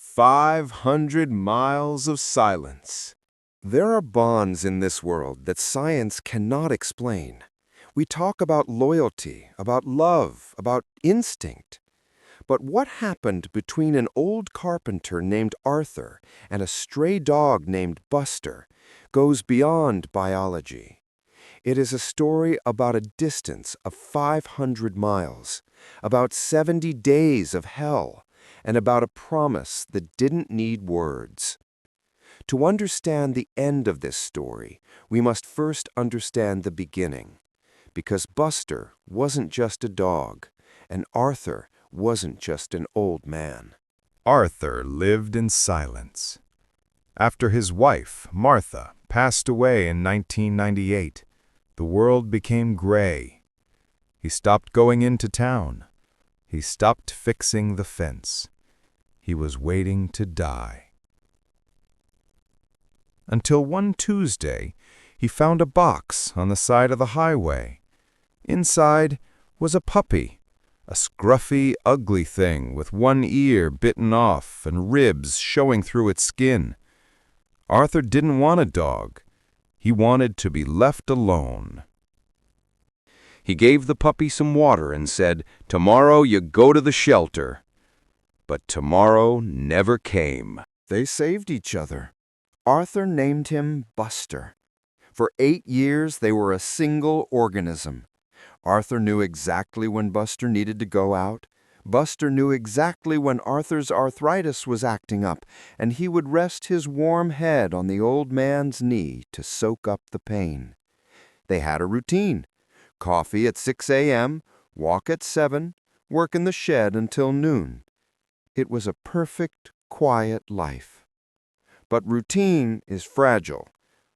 500 miles of silence. There are bonds in this world that science cannot explain. We talk about loyalty, about love, about instinct. But what happened between an old carpenter named Arthur and a stray dog named Buster goes beyond biology. It is a story about a distance of 500 miles, about 70 days of hell, and about a promise that didn't need words. To understand the end of this story, we must first understand the beginning, because Buster wasn't just a dog, and Arthur wasn't just an old man. Arthur lived in silence. After his wife, Martha, passed away in 1998, the world became gray. He stopped going into town. He stopped fixing the fence. He was waiting to die. Until one Tuesday, he found a box on the side of the highway. Inside was a puppy, a scruffy, ugly thing with one ear bitten off and ribs showing through its skin. Arthur didn't want a dog. He wanted to be left alone. He gave the puppy some water and said, "Tomorrow you go to the shelter." But tomorrow never came. They saved each other. Arthur named him Buster. For 8 years, they were a single organism. Arthur knew exactly when Buster needed to go out. Buster knew exactly when Arthur's arthritis was acting up, and he would rest his warm head on the old man's knee to soak up the pain. They had a routine: coffee at 6 a.m., walk at 7, work in the shed until noon. It was a perfect, quiet life. But routine is fragile.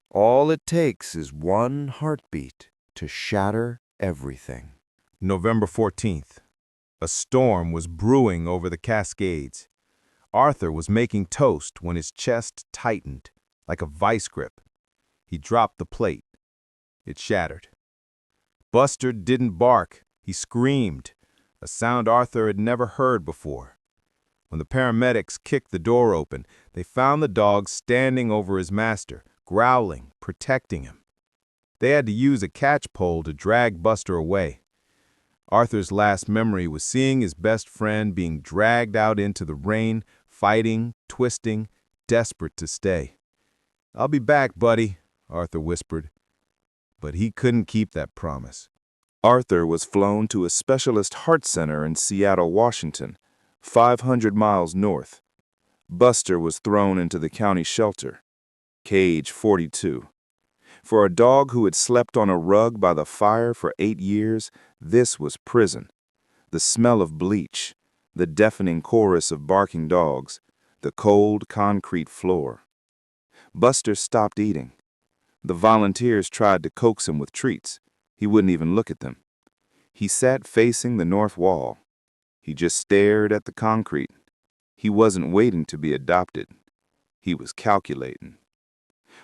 All it takes is one heartbeat to shatter everything. November 14th. A storm was brewing over the Cascades. Arthur was making toast when his chest tightened like a vice grip. He dropped the plate. It shattered. Buster didn't bark. He screamed, a sound Arthur had never heard before. When the paramedics kicked the door open, they found the dog standing over his master, growling, protecting him. They had to use a catch-pole to drag Buster away. Arthur's last memory was seeing his best friend being dragged out into the rain, fighting, twisting, desperate to stay. "I'll be back, buddy," Arthur whispered. But he couldn't keep that promise. Arthur was flown to a specialist heart center in Seattle, Washington, 500 miles north. Buster was thrown into the county shelter, cage 42. For a dog who had slept on a rug by the fire for 8 years, this was prison. The smell of bleach, the deafening chorus of barking dogs, the cold concrete floor. Buster stopped eating. The volunteers tried to coax him with treats. He wouldn't even look at them. He sat facing the north wall. He just stared at the concrete. He wasn't waiting to be adopted. He was calculating.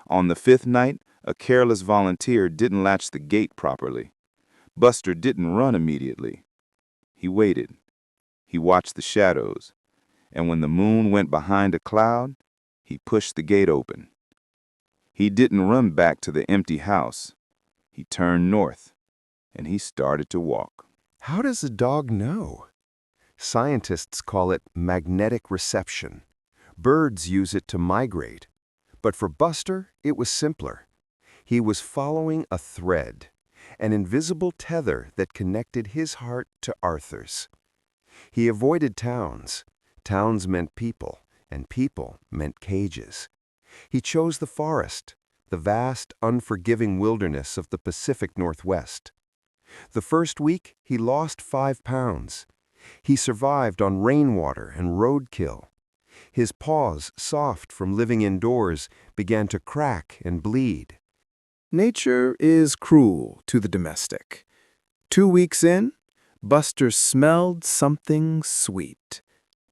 On the 5th night, a careless volunteer didn't latch the gate properly. Buster didn't run immediately. He waited. He watched the shadows. And when the moon went behind a cloud, he pushed the gate open. He didn't run back to the empty house. He turned north, and he started to walk. How does a dog know? Scientists call it magnetic reception. Birds use it to migrate. But for Buster, it was simpler. He was following a thread, an invisible tether that connected his heart to Arthur's. He avoided towns. Towns meant people, and people meant cages. He chose the forest, the vast, unforgiving wilderness of the Pacific Northwest. The first week, he lost 5 pounds. He survived on rainwater and roadkill. His paws, soft from living indoors, began to crack and bleed. Nature is cruel to the domestic. 2 weeks in, Buster smelled something sweet.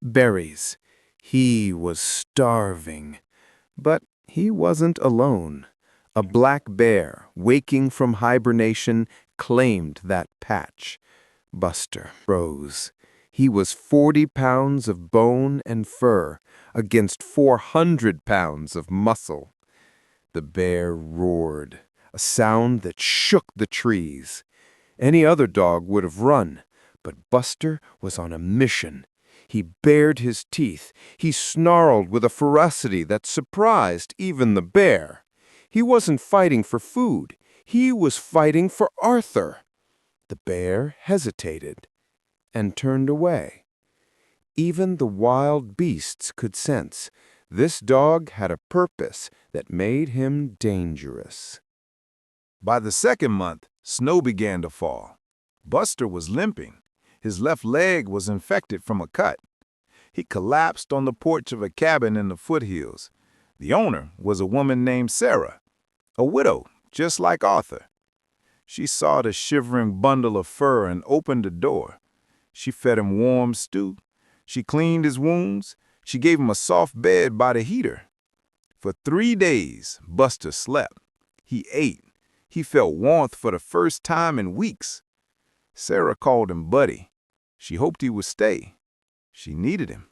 Berries. He was starving. But he wasn't alone. A black bear, waking from hibernation, claimed that patch. Buster froze. He was 40 pounds of bone and fur against 400 pounds of muscle. The bear roared, a sound that shook the trees. Any other dog would have run, but Buster was on a mission. He bared his teeth. He snarled with a ferocity that surprised even the bear. He wasn't fighting for food. He was fighting for Arthur. The bear hesitated and turned away. Even the wild beasts could sense this dog had a purpose that made him dangerous. By the second month, snow began to fall. Buster was limping. His left leg was infected from a cut. He collapsed on the porch of a cabin in the foothills. The owner was a woman named Sarah, a widow just like Arthur. She saw the shivering bundle of fur and opened the door. She fed him warm stew. She cleaned his wounds. She gave him a soft bed by the heater. For 3 days, Buster slept. He ate. He felt warmth for the first time in weeks. Sarah called him Buddy. She hoped he would stay. She needed him.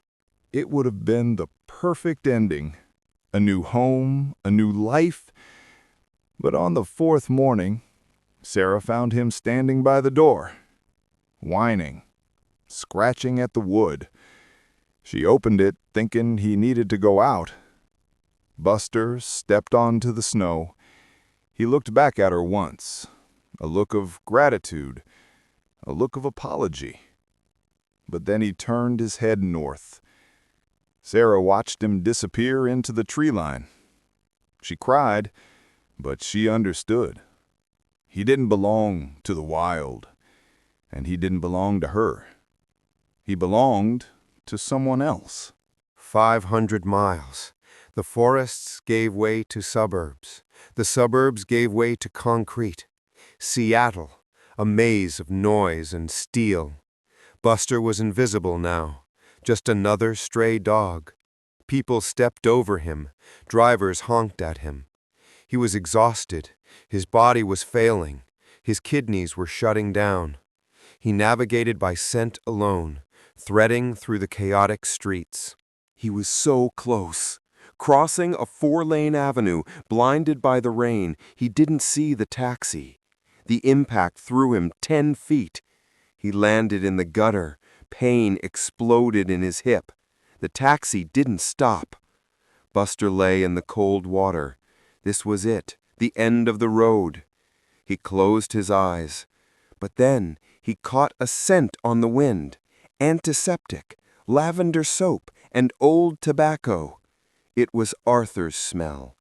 It would have been the perfect ending. A new home, a new life. But on the 4th morning, Sarah found him standing by the door, whining, scratching at the wood. She opened it, thinking he needed to go out. Buster stepped onto the snow. He looked back at her once, a look of gratitude, a look of apology. But then he turned his head north. Sarah watched him disappear into the tree line. She cried, but she understood. He didn't belong to the wild, and he didn't belong to her. He belonged to someone else. 500 miles. The forests gave way to suburbs. The suburbs gave way to concrete. Seattle, a maze of noise and steel. Buster was invisible now, just another stray dog. People stepped over him. Drivers honked at him. He was exhausted. His body was failing. His kidneys were shutting down. He navigated by scent alone, threading through the chaotic streets. He was so close. Crossing a 4-lane avenue, blinded by the rain, he didn't see the taxi. The impact threw him 10 feet. He landed in the gutter. Pain exploded in his hip. The taxi didn't stop. Buster lay in the cold water. This was it, the end of the road. He closed his eyes. But then he caught a scent on the wind. Antiseptic, lavender soap, and old tobacco. It was Arthur's smell.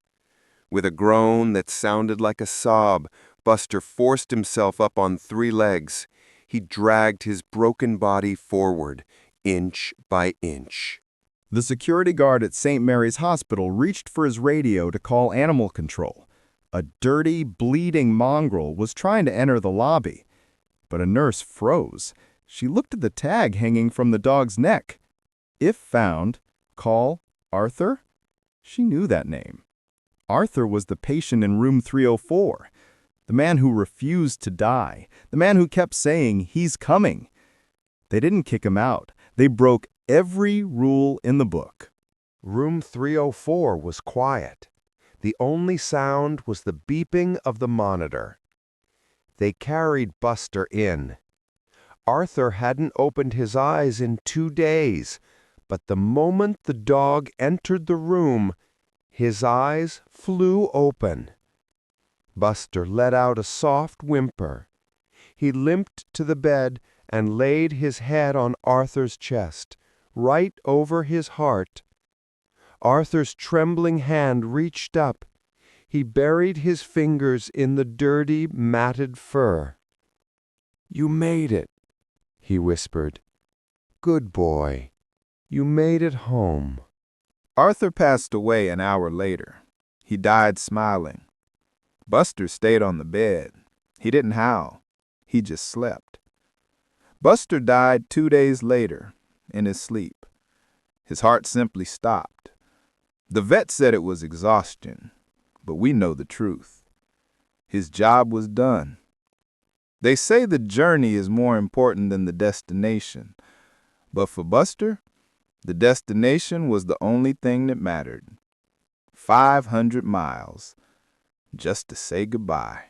With a groan that sounded like a sob, Buster forced himself up on 3 legs. He dragged his broken body forward, inch by inch. The security guard at St. Mary's Hospital reached for his radio to call animal control. A dirty, bleeding mongrel was trying to enter the lobby. But a nurse froze. She looked at the tag hanging from the dog's neck. If found, call Arthur? She knew that name. Arthur was the patient in room 304. The man who refused to die. The man who kept saying, "He's coming." They didn't kick him out. They broke every rule in the book. Room 304 was quiet. The only sound was the beeping of the monitor. They carried Buster in. Arthur hadn't opened his eyes in 2 days, but the moment the dog entered the room, his eyes flew open. Buster let out a soft whimper. He limped to the bed and laid his head on Arthur's chest, right over his heart. Arthur's trembling hand reached up. He buried his fingers in the dirty, matted fur. "You made it," he whispered. "Good boy. You made it home." Arthur passed away an hour later. He died smiling. Buster stayed on the bed. He didn't howl. He just slept. Buster died 2 days later, in his sleep. His heart simply stopped. The vet said it was exhaustion, but we know the truth. His job was done. They say the journey is more important than the destination. But for Buster, the destination was the only thing that mattered. 500 miles, just to say goodbye.